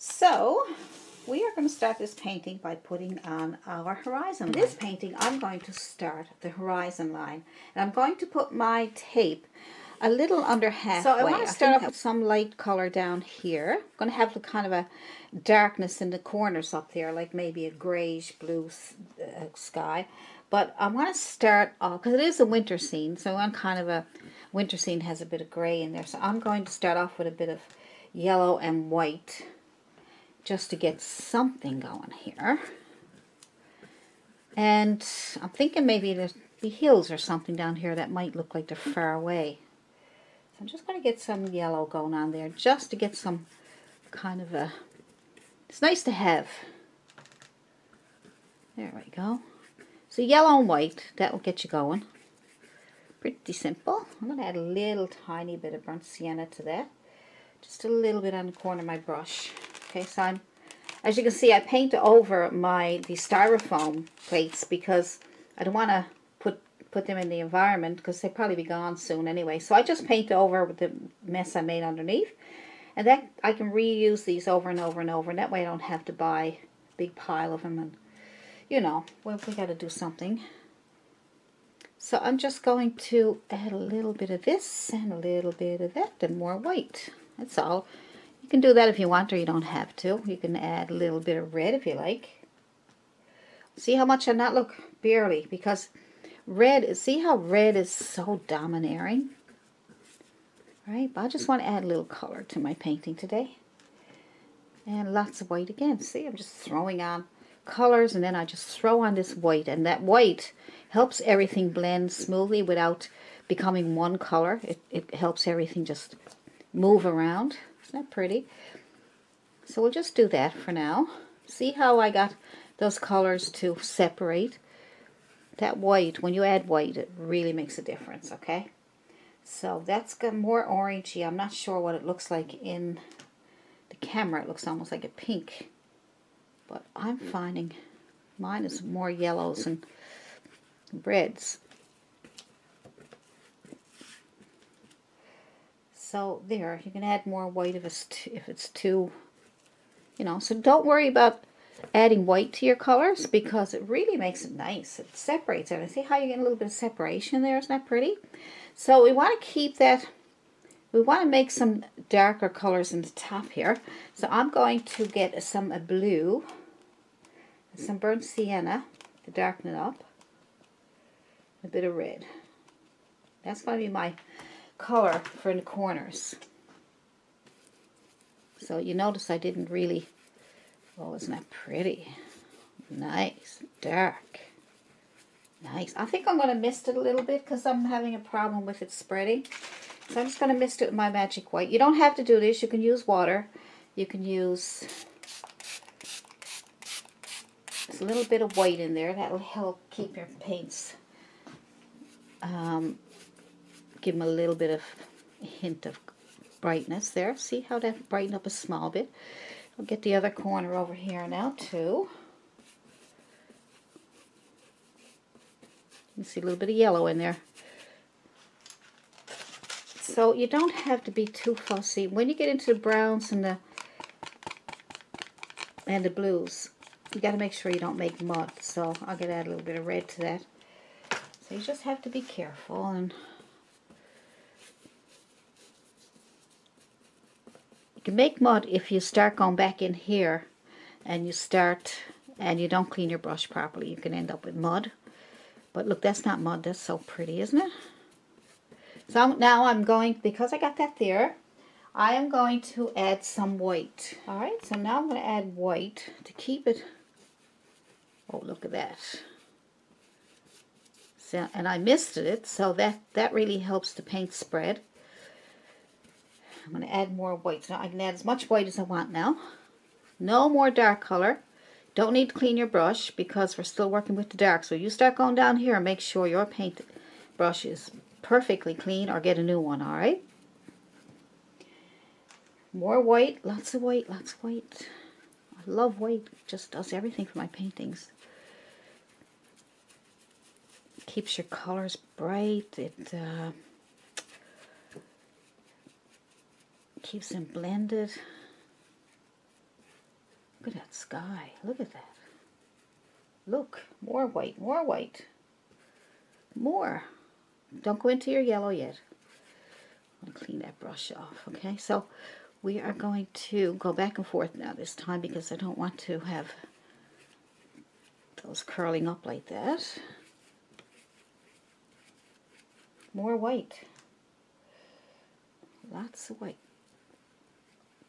So we are going to start this painting by putting on our horizon line. This painting, I'm going to start the horizon line, and I'm going to put my tape a little under halfway. So I want to start off with some light color down here. I'm going to have kind of a darkness in the corners up there, like maybe a grayish blue sky. But I want to start off, because it is a winter scene, so I'm kind of a winter scene has a bit of gray in there. So I'm going to start off with a bit of yellow and white, just to get something going here. And I'm thinking maybe there's the hills or something down here that might look like they're far away. So I'm just going to get some yellow going on there, just to get some kind of a, it's nice to have. There we go. So yellow and white, that will get you going. Pretty simple. I'm going to add a little tiny bit of burnt sienna to that. Just a little bit on the corner of my brush. Okay, so I'm, as you can see, I paint over the styrofoam plates because I don't want to put them in the environment because they'll probably be gone soon anyway. So I just paint over with the mess I made underneath. And that I can reuse these over and over and over, and that way I don't have to buy a big pile of them. And, you know, well, we got to do something. So I'm just going to add a little bit of this and a little bit of that and more white. That's all. You can do that if you want, or you don't have to. You can add a little bit of red if you like. See how much on that? Look, barely, because red, see how red is so domineering? Right, but I just want to add a little color to my painting today. And lots of white again. See, I'm just throwing on colors, and then I just throw on this white, and that white helps everything blend smoothly without becoming one color. It helps everything just move around. Isn't that pretty? So we'll just do that for now. See how I got those colors to separate? That white, when you add white, it really makes a difference, okay? So that's got more orangey. I'm not sure what it looks like in the camera. It looks almost like a pink. But I'm finding mine is more yellows and reds. So there, you can add more white if it's too, you know. So don't worry about adding white to your colors because it really makes it nice. It separates everything. See how you get a little bit of separation there? Isn't that pretty? So we want to keep that. We want to make some darker colors in the top here. So I'm going to get some blue, some burnt sienna to darken it up, a bit of red. That's going to be my color for the corners. So you notice I didn't really, oh, isn't that pretty? Nice, dark. Nice. I think I'm going to mist it a little bit because I'm having a problem with it spreading. So I'm just going to mist it with my magic white. You don't have to do this. You can use water. You can use a little bit of white in there. That will help keep your paints. Give them a little bit of a hint of brightness there. See how that brightened up a small bit. I'll get the other corner over here now too. You see a little bit of yellow in there. So you don't have to be too fussy. When you get into the browns and the blues, you got to make sure you don't make mud. So I'm going to add a little bit of red to that. So you just have to be careful. And you can make mud if you start going back in here and you don't clean your brush properly. You can end up with mud. But look, that's not mud. That's so pretty, isn't it? So now I'm going, because I got that there, I am going to add some white. Alright, so now I'm going to add white to keep it. Oh, look at that. So, and I misted it, so that really helps the paint spread. I'm going to add more white. So I can add as much white as I want now. No more dark color. Don't need to clean your brush because we're still working with the dark. So you start going down here and make sure your paint brush is perfectly clean or get a new one, alright? More white, lots of white, lots of white. I love white. It just does everything for my paintings. Keeps your colors bright. It keeps them blended. Look at that sky. Look at that. Look, more white, more white. More. Don't go into your yellow yet. I'm going to clean that brush off, okay? So we are going to go back and forth now this time because I don't want to have those curling up like that. More white. Lots of white.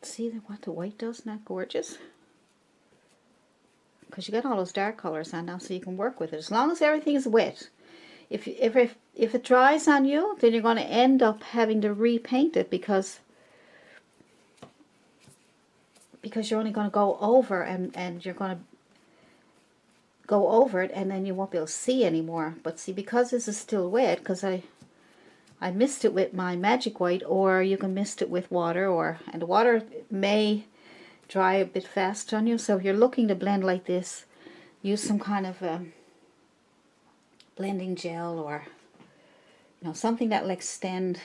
See what the white does? Isn't that gorgeous? Because you got all those dark colors on now, so you can work with it. As long as everything is wet. If it dries on you, then you're going to end up having to repaint it because you're only going to go over and you're going to go over it and then you won't be able to see anymore. But see, because this is still wet, because I mist it with my magic white, or you can mist it with water, and the water may dry a bit fast on you. So if you're looking to blend like this, use some kind of blending gel, or something that will extend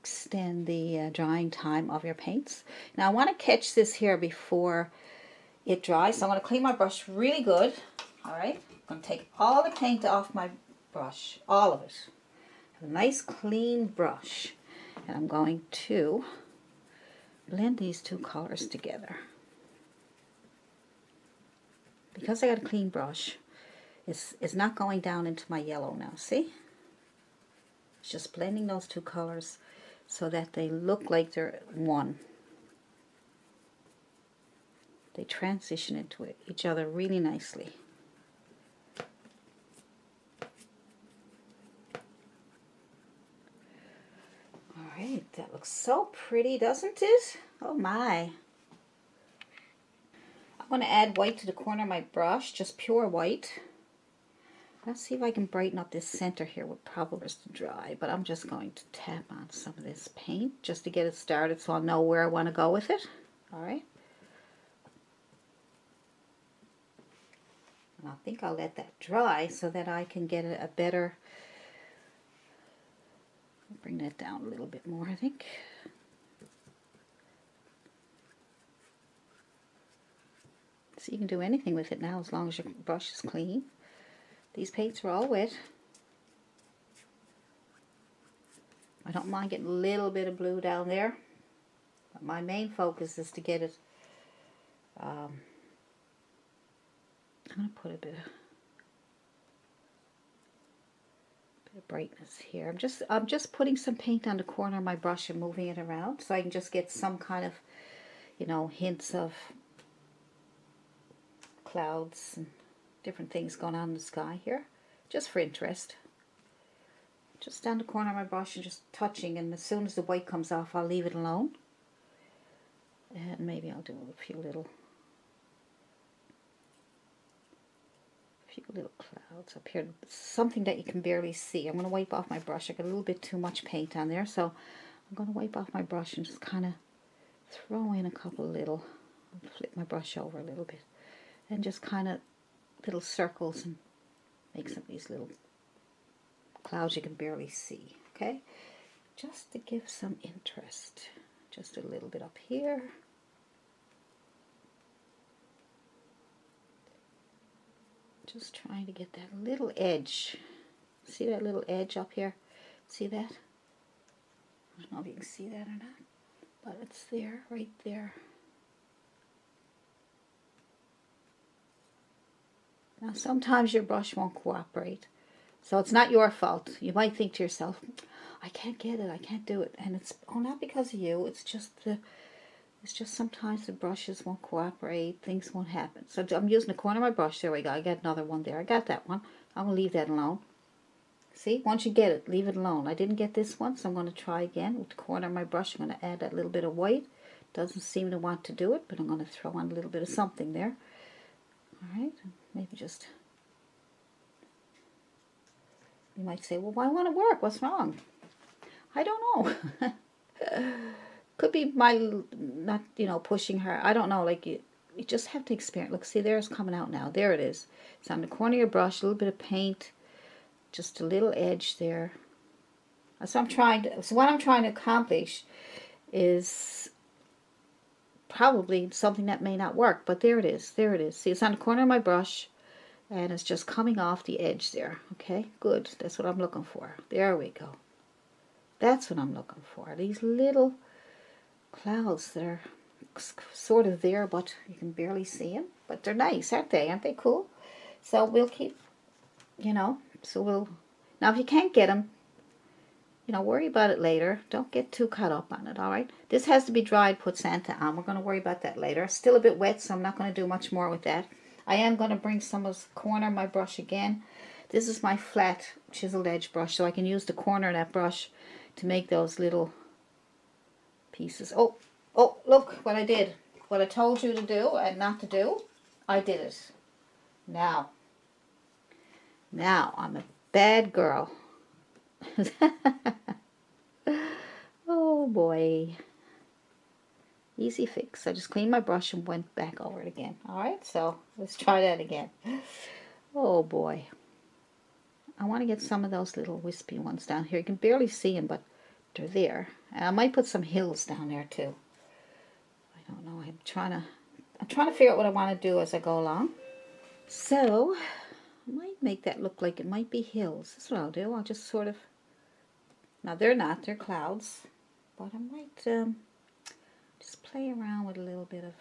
the drying time of your paints. Now I want to catch this here before it dries, so I'm going to clean my brush really good. Alright, I'm going to take all the paint off my brush, all of it. A nice clean brush, and I'm going to blend these two colors together. Because I got a clean brush, it's not going down into my yellow now, see? It's just blending those two colors so that they look like they're one. They transition into each other really nicely. Alright, that looks so pretty, doesn't it? Oh my. I'm going to add white to the corner of my brush, just pure white. Let's see if I can brighten up this center here with powders to dry, but I'm just going to tap on some of this paint just to get it started so I'll know where I want to go with it. Alright. And I think I'll let that dry so that I can get a better, bring that down a little bit more, I think. So you can do anything with it now as long as your brush is clean. These paints are all wet. I don't mind getting a little bit of blue down there, but my main focus is to get it. I'm going to put a bit of brightness here. I'm just putting some paint on the corner of my brush and moving it around so I can just get some kind of, hints of clouds and different things going on in the sky here, just for interest. Just down the corner of my brush and just touching, and as soon as the white comes off I'll leave it alone. And maybe I'll do a few little clouds up here, something that you can barely see. I'm going to wipe off my brush. I got a little bit too much paint on there, so I'm going to wipe off my brush and just kind of throw in a couple little, flip my brush over a little bit, and just kind of little circles and make some of these little clouds you can barely see, okay? Just to give some interest. Just a little bit up here. Just trying to get that little edge. See that little edge up here? See that? I don't know if you can see that or not, but it's there, right there. Now sometimes your brush won't cooperate, so it's not your fault. You might think to yourself, I can't get it, I can't do it, and it's not because of you. It's just sometimes the brushes won't cooperate, things won't happen. So I'm using the corner of my brush. There we go. I got another one there. I got that one. I'm gonna leave that alone. See, once you get it, leave it alone. I didn't get this one, so I'm going to try again with the corner of my brush. I'm going to add that little bit of white. Doesn't seem to want to do it, but I'm going to throw on a little bit of something there. Alright, maybe just, you might say, well, why won't it work? What's wrong? I don't know. Could be my not, pushing her. I don't know. Like you just have to experience. Look, see, there it's coming out now. There it is. It's on the corner of your brush. A little bit of paint, just a little edge there. So what I'm trying to accomplish is probably something that may not work, but there it is. There it is. See, it's on the corner of my brush, and it's just coming off the edge there. Okay, good. That's what I'm looking for. There we go. That's what I'm looking for. These little clouds that are sort of there, but you can barely see them. But they're nice, aren't they? Aren't they cool? So we'll keep, you know, so we'll, now if you can't get them, you know, worry about it later. Don't get too caught up on it, all right? This has to be dried, put Santa on. We're going to worry about that later. Still a bit wet, so I'm not going to do much more with that. I am going to bring some of the corner of my brush again. This is my flat chiseled edge brush, so I can use the corner of that brush to make those little pieces. Oh, look what I did. What I told you to do and not to do, I did it. Now I'm a bad girl. Oh boy. Easy fix. I just cleaned my brush and went back over it again. Alright, so let's try that again. Oh boy. I want to get some of those little wispy ones down here. You can barely see them, but they're there. And I might put some hills down there too. I don't know. I'm trying to figure out what I want to do as I go along. So I might make that look like it might be hills. That's what I'll do. I'll just sort of, now they're not, they're clouds, but I might just play around with a little bit of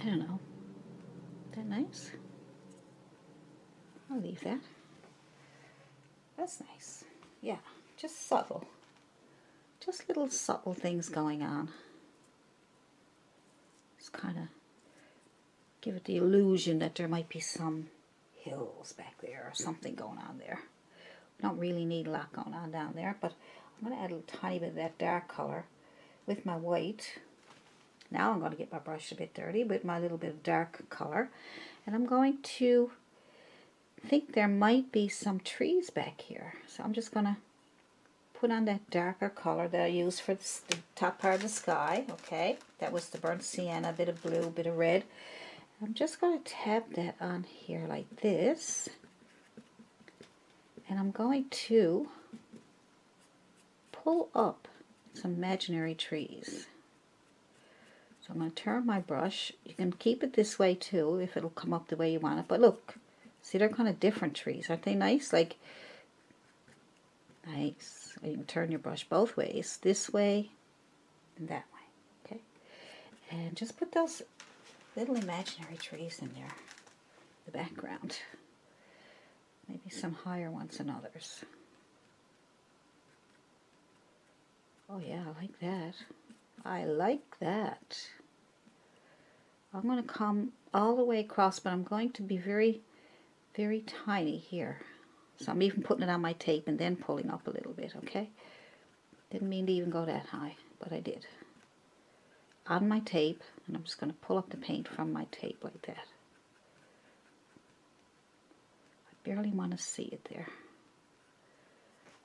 I don't know. Is that nice? I'll leave that. That's nice. Yeah, just subtle. Just little subtle things going on. Just kind of give it the illusion that there might be some hills back there or something going on there. We don't really need a lot going on down there, but I'm going to add a tiny bit of that dark color with my white. Now I'm going to get my brush a bit dirty with my little bit of dark color, and I'm going to think there might be some trees back here. So I'm just going to put on that darker color that I used for the top part of the sky. Okay, that was the burnt sienna, a bit of blue, a bit of red. I'm just going to tap that on here like this, and I'm going to pull up some imaginary trees. So I'm going to turn my brush. You can keep it this way too if it'll come up the way you want it. But look, see, they're kind of different trees. Aren't they nice? Like, nice. You can turn your brush both ways. This way and that way. Okay? And just put those little imaginary trees in there. The background. Maybe some higher ones than others. Oh yeah, I like that. I like that. I'm going to come all the way across, but I'm going to be very, very tiny here. So I'm even putting it on my tape and then pulling up a little bit, okay? Didn't mean to even go that high, but I did. On my tape, and I'm just going to pull up the paint from my tape like that. I barely want to see it there.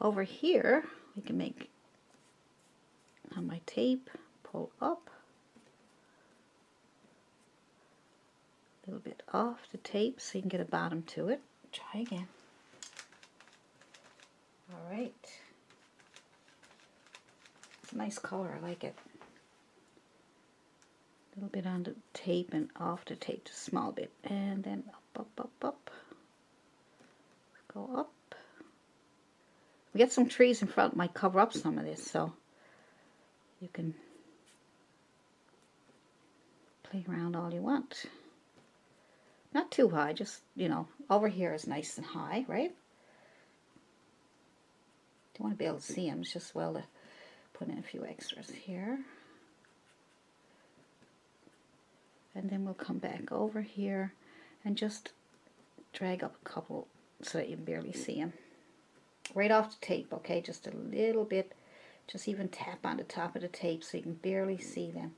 Over here, we can make on my tape, pull up a little bit off the tape so you can get a bottom to it. Try again. Alright. It's a nice color, I like it. A little bit on the tape and off the tape, just a small bit. And then up, up, up, up. Go up. We got some trees in front, might cover up some of this, so you can play around all you want. Not too high, just, you know, over here is nice and high, right? You want to be able to see them. It's just well to put in a few extras here. And then we'll come back over here and just drag up a couple so that you can barely see them. Right off the tape, okay? Just a little bit. Just even tap on the top of the tape so you can barely see them.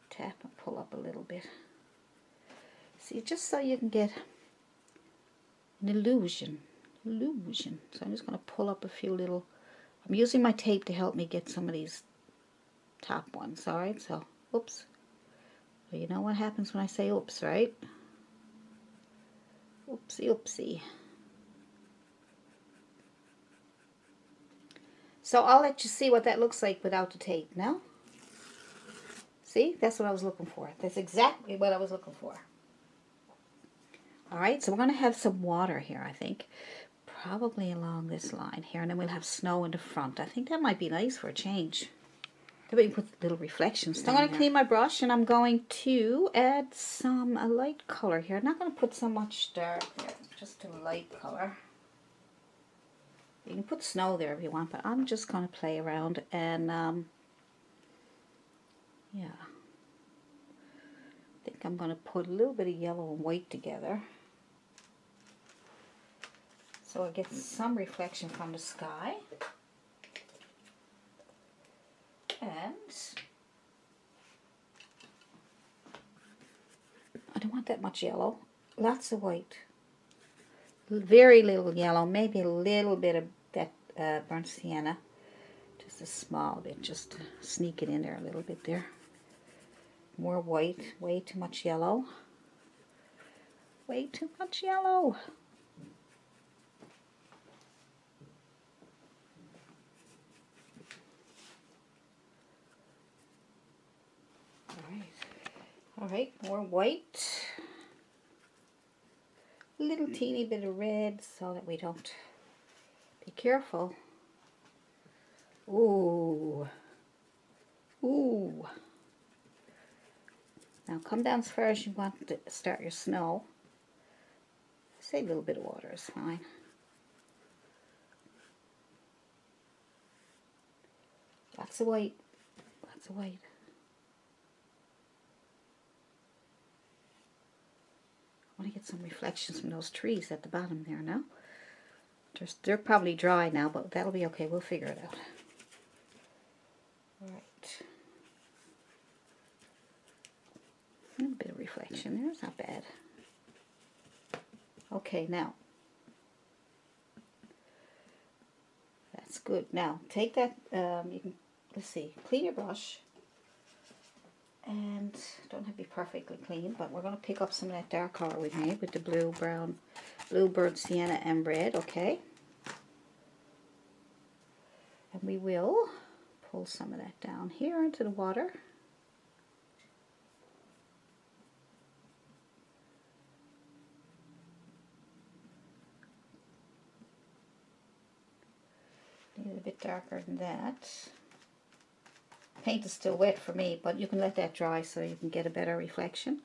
Tap and pull up a little bit. See, just so you can get an illusion. So I'm just going to pull up a few little, I'm using my tape to help me get some of these top ones, alright? So, oops. Well, you know what happens when I say oops, right? Oopsie, oopsie. So I'll let you see what that looks like without the tape now. See, that's what I was looking for. That's exactly what I was looking for. All right, so we're going to have some water here, I think. Probably along this line here, and then we'll have snow in the front. I think that might be nice for a change. Then we can put little reflections down. I'm going to clean my brush, and I'm going to add a light color here. I'm not going to put so much dark there, just a light color. You can put snow there if you want, but I'm just going to play around and, yeah. I think I'm going to put a little bit of yellow and white together. So I get some reflection from the sky. And I don't want that much yellow. Lots of white. Very little yellow, maybe a little bit of that burnt sienna. Just a small bit, just to sneak it in there a little bit there. More white, way too much yellow. Way too much yellow. Alright, more white. A little teeny bit of red so that we don't... Be careful. Ooh. Ooh. Now come down as far as you want to start your snow. Say a little bit of water is fine. Lots of white. Lots of white. I want to get some reflections from those trees at the bottom there now. They're probably dry now, but that'll be okay. We'll figure it out. All right. A little bit of reflection there. It's not bad. Okay, now. That's good. Now, take that, you can, let's see, clean your brush. And don't have to be perfectly clean, but we're going to pick up some of that dark color we made with the blue, brown, blue, burnt sienna, and red, okay? And we will pull some of that down here into the water. Need it a bit darker than that. Paint is still wet for me, but you can let that dry so you can get a better reflection.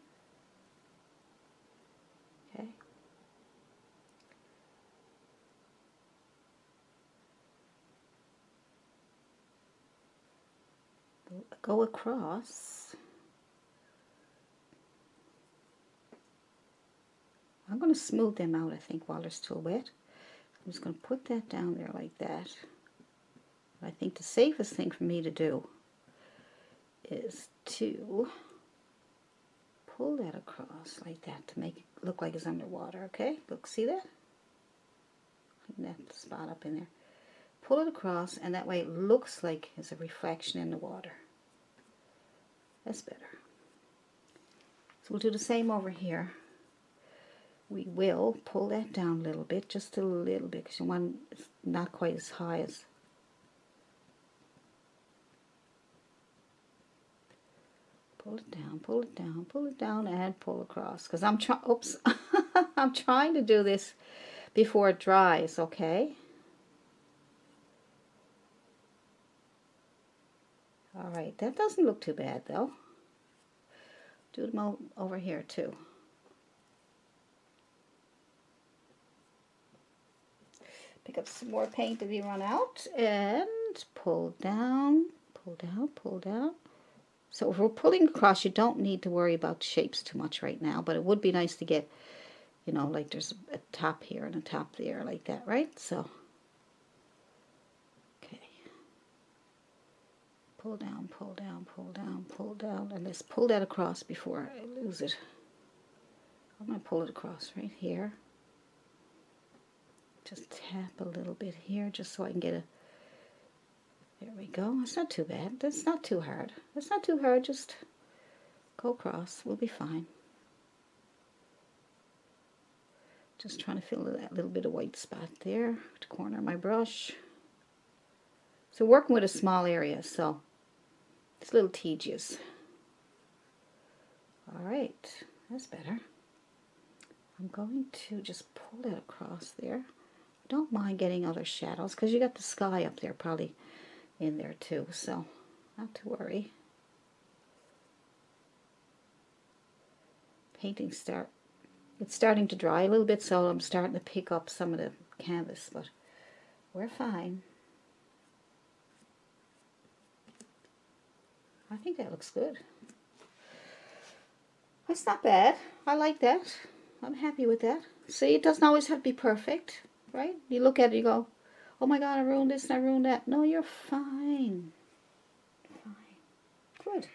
Okay. Go across. I'm going to smooth them out, I think, while they're still wet. I'm just going to put that down there like that. I think the safest thing for me to do is to pull that across like that to make it look like it's underwater, okay? Look, see that? Clean that spot up in there. Pull it across, and that way it looks like it's a reflection in the water. That's better. So we'll do the same over here. We will pull that down a little bit, just a little bit, because you want it not quite as high as... Pull it down, pull it down, pull it down, and pull across. Because I'm trying, oops, I'm trying to do this before it dries, okay? All right, that doesn't look too bad though. Do them over here too. Pick up some more paint if you run out, and pull down, pull down, pull down. So if we're pulling across, you don't need to worry about shapes too much right now, but it would be nice to get, you know, like there's a top here and a top there like that, right? So, okay. Pull down, pull down, pull down, pull down, and let's pull that across before I lose it. I'm going to pull it across right here. Just tap a little bit here just so I can get a... There we go. It's not too bad. That's not too hard. It's not too hard. Just go across. We'll be fine. Just trying to fill that little bit of white spot there to corner my brush. So working with a small area, so it's a little tedious. Alright, that's better. I'm going to just pull it across there. I don't mind getting other shadows because you got the sky up there probably in there too, so not to worry. It's starting to dry a little bit, so I'm starting to pick up some of the canvas, but we're fine. I think that looks good. That's not bad. I like that. I'm happy with that. See, it doesn't always have to be perfect, right? You look at it, you go, oh my God, I ruined this and I ruined that. No, you're fine. Fine. Good.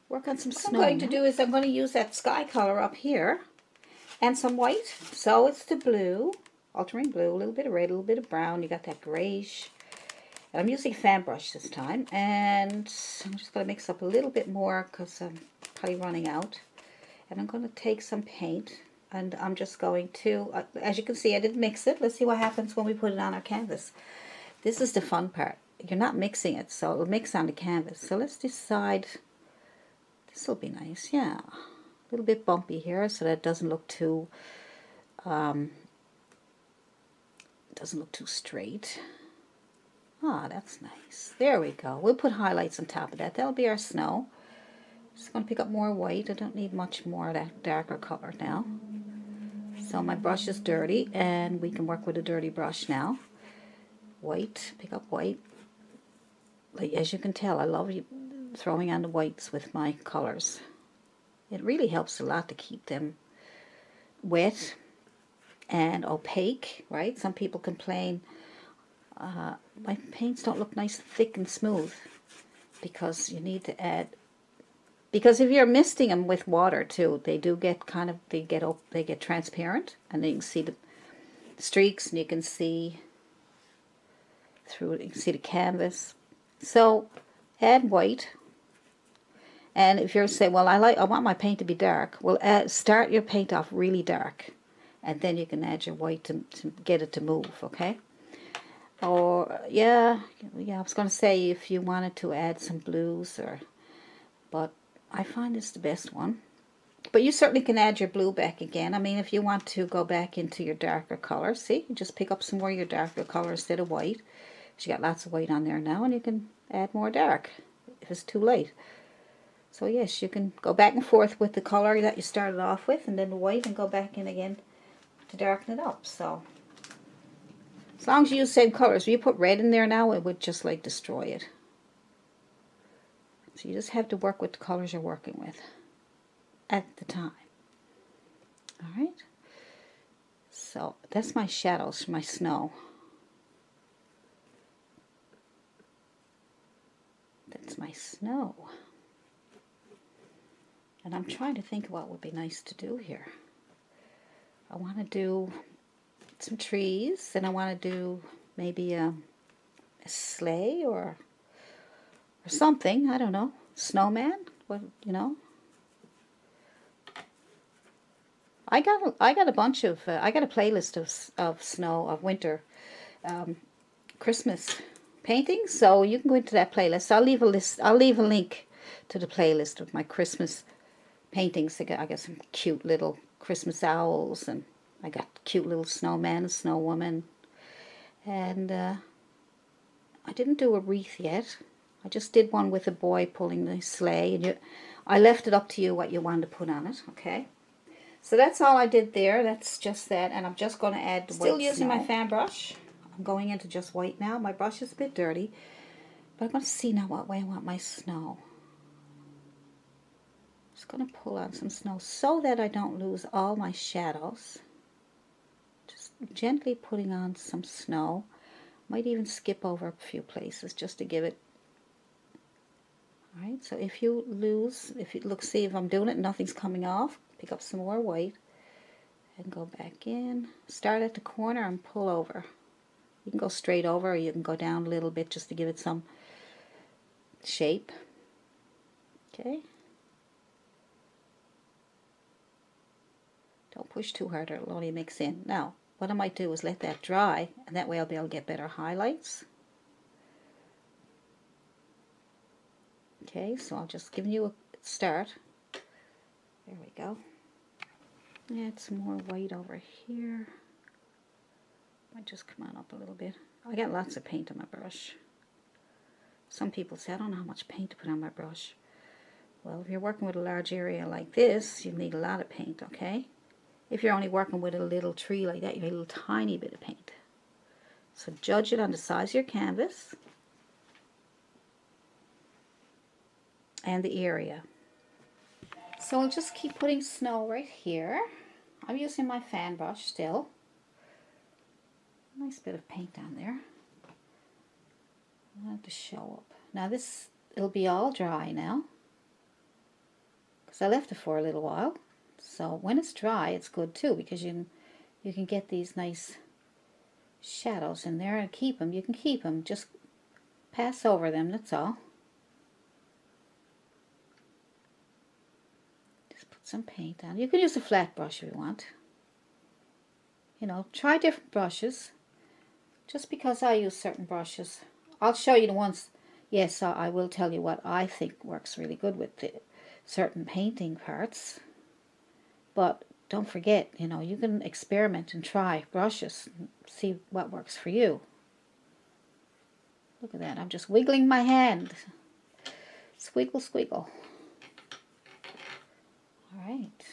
Work on some snow. What I'm going to do is I'm going to use that sky color up here and some white. So it's the blue, ultramarine blue, a little bit of red, a little bit of brown. You got that grayish. And I'm using a fan brush this time. And I'm just going to mix up a little bit more because I'm probably running out. And I'm going to take some paint. And I'm just going to, as you can see, I didn't mix it. Let's see what happens when we put it on our canvas. This is the fun part. You're not mixing it, so it'll mix on the canvas. So let's decide. This will be nice, yeah. A little bit bumpy here, so that it doesn't look too straight. Ah, that's nice. There we go. We'll put highlights on top of that. That'll be our snow. Just going to pick up more white. I don't need much more of that darker color now. So my brush is dirty, and we can work with a dirty brush now. White, pick up white. Like, as you can tell, I love throwing on the whites with my colors. It really helps a lot to keep them wet and opaque, right? Some people complain, my paints don't look nice, thick and smooth, because you need to add, because if you're misting them with water too, they do get kind of, they get transparent, and then you can see the streaks, and you can see through it, you can see the canvas. So add white. And if you're saying, well, I want my paint to be dark, well, start your paint off really dark, and then you can add your white to get it to move, okay? Or, yeah, I was going to say if you wanted to add some blues, but I find this the best one. But you certainly can add your blue back again. I mean, if you want to go back into your darker color, see, you just pick up some more of your darker color instead of white. You got lots of white on there now, and you can add more dark if it's too late. So yes, you can go back and forth with the color that you started off with, and then the white, and go back in again to darken it up. So as long as you use the same colors, if you put red in there now, it would just like destroy it. So you just have to work with the colors you're working with at the time. Alright, so that's my shadows for my snow. That's my snow. And I'm trying to think of what would be nice to do here. I want to do some trees, and I want to do maybe a sleigh or something. I don't know. Snowman? What, you know? I got a bunch of I got a playlist of winter Christmas paintings, so you can go into that playlist. I'll leave a link to the playlist of my Christmas paintings. I got some cute little Christmas owls, and I got cute little snowman and snow woman, and I didn't do a wreath yet. I just did one with a boy pulling the sleigh, and I left it up to you what you wanted to put on it. Okay, so that's all I did there. That's just that, and I'm just going to add the white. Still using my fan brush. I'm going into just white now. My brush is a bit dirty, but I'm going to see now what way I want my snow. Just going to pull on some snow so that I don't lose all my shadows. Just gently putting on some snow. Might even skip over a few places just to give it. Alright, so if you see if I'm doing it and nothing's coming off, pick up some more white and go back in. Start at the corner and pull over. You can go straight over, or you can go down a little bit just to give it some shape. Okay. Don't push too hard or it'll only mix in. Now, what I might do is let that dry, and that way I'll be able to get better highlights. Okay, so I'm just giving you a start. There we go. Add some more white over here. Might just come on up a little bit. I got lots of paint on my brush. Some people say, I don't know how much paint to put on my brush. Well, if you're working with a large area like this, you need a lot of paint, okay? If you're only working with a little tree like that, you need a little tiny bit of paint. So judge it on the size of your canvas and the area. So I'll just keep putting snow right here. I'm using my fan brush still. Nice bit of paint on there. I want it to show up. Now this, it'll be all dry now, because I left it for a little while. So when it's dry, it's good too, because you can get these nice shadows in there and keep them. You can keep them, just pass over them, that's all. Just put some paint on. You can use a flat brush if you want. You know, try different brushes. Just because I use certain brushes, I'll show you the ones. Yes, I will tell you what I think works really good with the certain painting parts. But don't forget, you know, you can experiment and try brushes and see what works for you. Look at that, I'm just wiggling my hand. Squiggle, squiggle. Alright.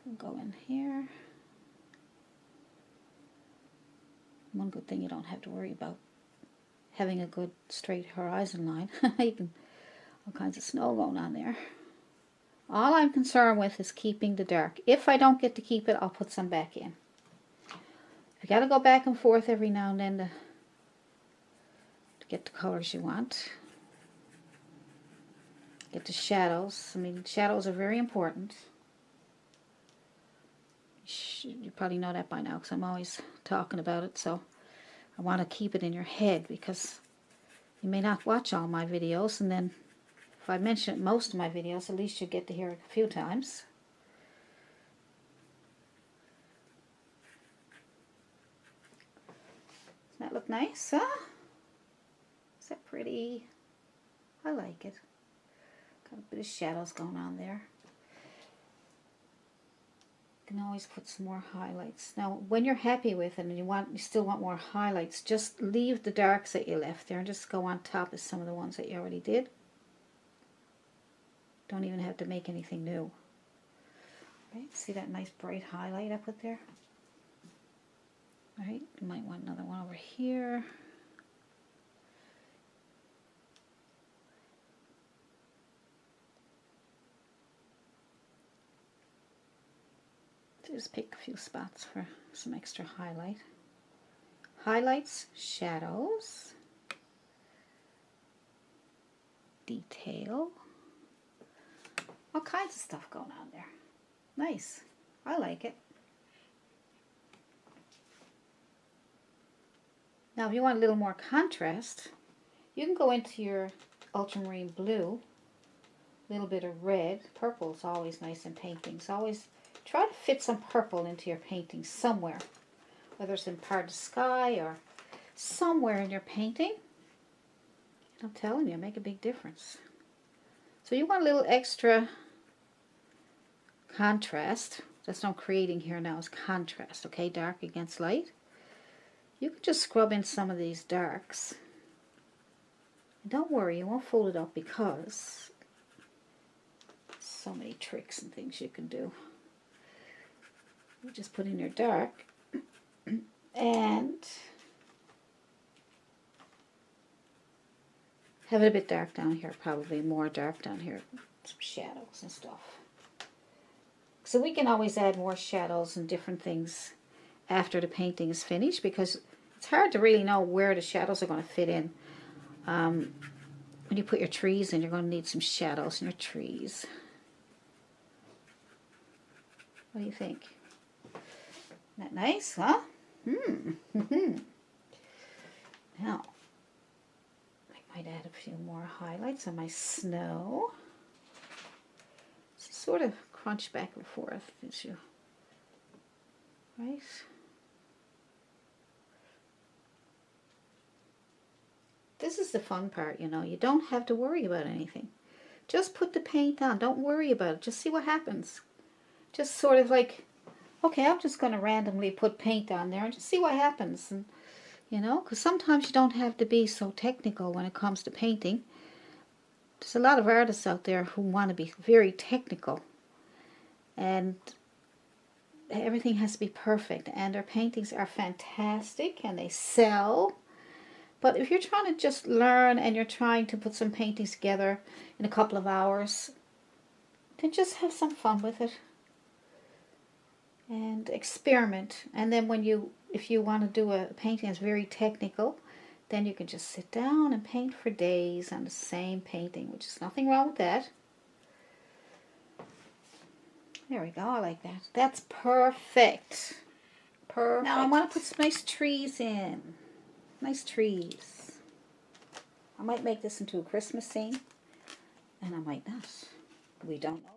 We'll go in here. One good thing, you don't have to worry about having a good straight horizon line. You can, all kinds of snow going on there. All I'm concerned with is keeping the dark. If I don't get to keep it, I'll put some back in. You got to go back and forth every now and then to get the colors you want. Get the shadows. I mean, shadows are very important. You probably know that by now because I'm always talking about it, so I want to keep it in your head, because you may not watch all my videos, and then if I mention it in most of my videos, at least you get to hear it a few times. Doesn't that look nice, huh? Is that pretty? I like it. Got a bit of shadows going on there. You can always put some more highlights. Now, when you're happy with it and you still want more highlights, just leave the darks that you left there and just go on top of some of the ones that you already did. Don't even have to make anything new. Right? See that nice bright highlight I put there? Right? You might want another one over here. Just pick a few spots for some extra highlight. Highlights, shadows, detail, all kinds of stuff going on there. Nice. I like it. Now if you want a little more contrast, you can go into your ultramarine blue, a little bit of red. Purple is always nice in paintings. Always try to fit some purple into your painting somewhere, whether it's in part of the sky or somewhere in your painting. I'm telling you, make a big difference. So you want a little extra contrast. That's what I'm creating here now is contrast, okay? Dark against light. You can just scrub in some of these darks. And don't worry, you won't fold it up, because so many tricks and things you can do. You just put in your dark and have it a bit dark down here, probably more dark down here, some shadows and stuff. So we can always add more shadows and different things after the painting is finished, because it's hard to really know where the shadows are going to fit in. When you put your trees in, you're going to need some shadows in your trees. What do you think? Isn't that nice, huh? Now, I might add a few more highlights on my snow. It's sort of crunch back and forth, didn't you? Right? This is the fun part, you know. You don't have to worry about anything. Just put the paint on. Don't worry about it. Just see what happens. Just sort of like, okay, I'm just going to randomly put paint on there and just see what happens. And, you know, because sometimes you don't have to be so technical when it comes to painting. There's a lot of artists out there who want to be very technical. And everything has to be perfect. And their paintings are fantastic and they sell. But if you're trying to just learn and you're trying to put some paintings together in a couple of hours, then just have some fun with it. And experiment. And then if you want to do a painting that's very technical, then you can just sit down and paint for days on the same painting, which is nothing wrong with that. There we go, I like that. That's perfect. Perfect. Now I want to put some nice trees in. Nice trees. I might make this into a Christmas scene, and I might not. We don't know.